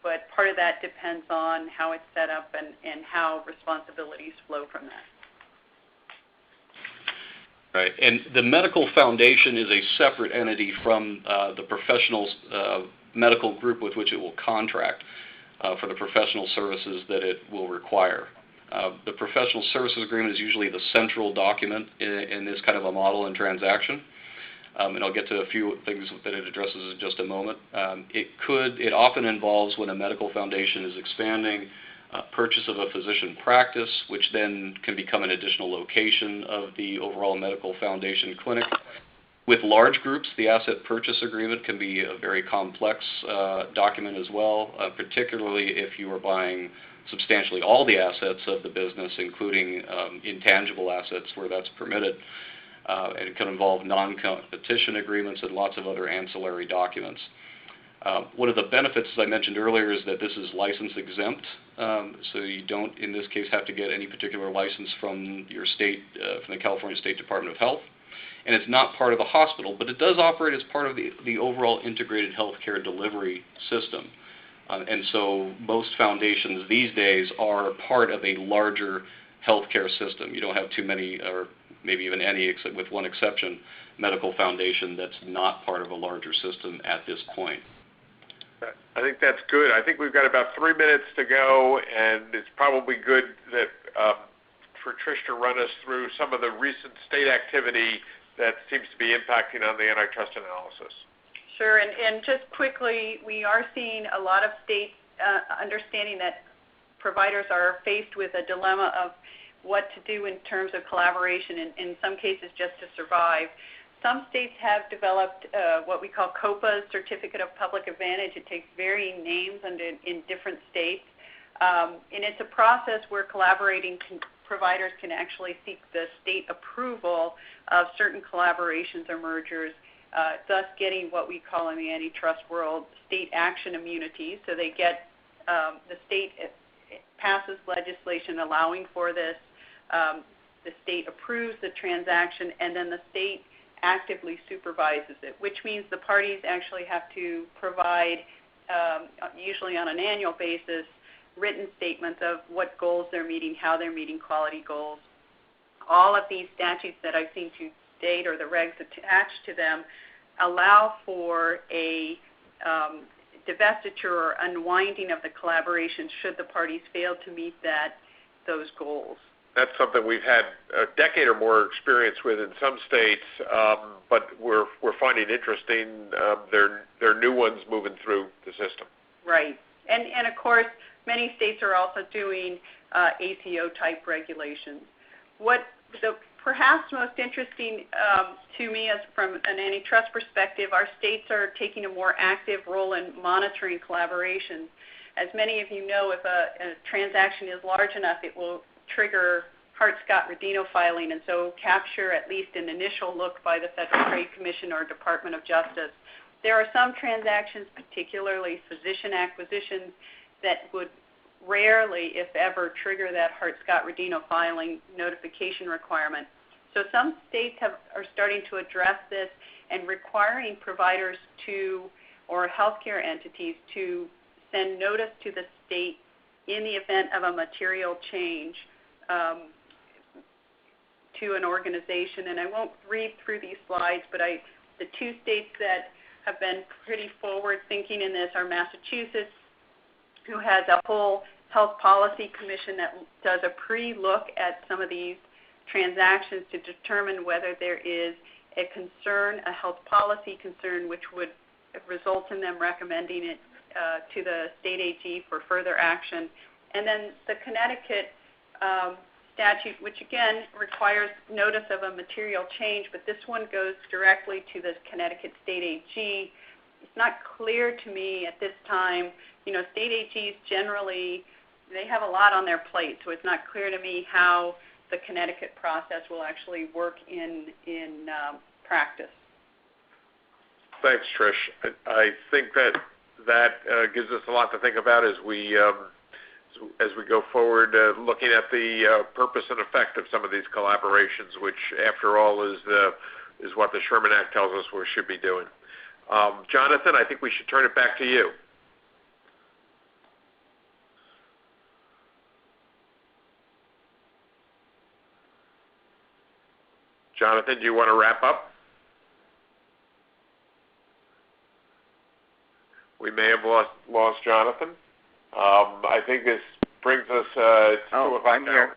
but part of that depends on how it's set up and how responsibilities flow from that. Right, and the medical foundation is a separate entity from the professional medical group with which it will contract for the professional services that it will require. The professional services agreement is usually the central document in this kind of a model and transaction. And I'll get to a few things that it addresses in just a moment. It often involves, when a medical foundation is expanding, purchase of a physician practice, which then can become an additional location of the overall medical foundation clinic. With large groups, the asset purchase agreement can be a very complex document as well, particularly if you are buying substantially all the assets of the business, including intangible assets where that's permitted. And it can involve non-competition agreements and lots of other ancillary documents. One of the benefits, as I mentioned earlier, is that this is license exempt, so you don't, in this case, have to get any particular license from your state, from the California State Department of Health. And it's not part of the hospital, but it does operate as part of the overall integrated healthcare delivery system. And so most foundations these days are part of a larger healthcare system. You don't have too many, or maybe even any, except with one exception, medical foundation that's not part of a larger system at this point. I think that's good. I think we've got about 3 minutes to go, and it's probably good that for Trish to run us through some of the recent state activity that seems to be impacting on the antitrust analysis. Sure, and just quickly, we are seeing a lot of states understanding that providers are faced with a dilemma of what to do in terms of collaboration, in some cases just to survive. Some states have developed what we call COPAs, Certificate of Public Advantage. It takes varying names in different states. And it's a process where collaborating providers can actually seek the state approval of certain collaborations or mergers, thus getting what we call in the antitrust world state action immunity. So they get, the state passes legislation allowing for this, the state approves the transaction, and then the state actively supervises it, which means the parties actually have to provide, usually on an annual basis, written statements of what goals they're meeting, how they're meeting quality goals. All of these statutes that I've seen to date, or the regs attached to them, allow for a divestiture or unwinding of the collaboration should the parties fail to meet those goals. That's something we've had a decade or more experience with in some states, but we're finding interesting. There are new ones moving through the system. Right, and of course, many states are also doing ACO type regulations. What the perhaps most interesting to me is from an antitrust perspective, our states are taking a more active role in monitoring collaborations. As many of you know, if a transaction is large enough, it will trigger Hart-Scott-Rodino filing, and so capture at least an initial look by the Federal Trade Commission or Department of Justice. There are some transactions, particularly physician acquisitions, that would rarely, if ever, trigger that Hart-Scott-Rodino filing notification requirement. So some states are starting to address this and requiring providers to, or healthcare entities, to send notice to the state in the event of a material change to an organization. And I won't read through these slides, but the two states that have been pretty forward-thinking in this are Massachusetts, who has a whole health policy commission that does a pre-look at some of these transactions to determine whether there is a concern, a health policy concern, which would result in them recommending it to the state AG for further action. And then the Connecticut statute, which again requires notice of a material change, but this one goes directly to the Connecticut state AG. It's not clear to me at this time. State AGs generally, they have a lot on their plate, so it's not clear to me how the Connecticut process will actually work in practice. Thanks, Trish. I think that gives us a lot to think about as we go forward, looking at the purpose and effect of some of these collaborations, which, after all, is what the Sherman Act tells us we should be doing. Jonathan, I think we should turn it back to you. Jonathan, do you want to wrap up? We may have lost Jonathan. I think this brings us to 2 o'clock I'm now. here.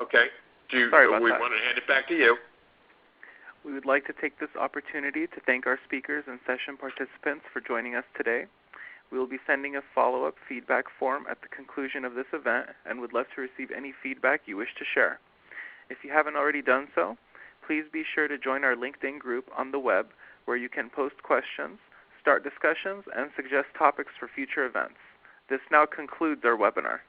Okay. Sorry about we that. want to hand it back to you. We would like to take this opportunity to thank our speakers and session participants for joining us today. We will be sending a follow-up feedback form at the conclusion of this event and would love to receive any feedback you wish to share. If you haven't already done so, please be sure to join our LinkedIn group on the web, where you can post questions, start discussions, and suggest topics for future events. This now concludes our webinar.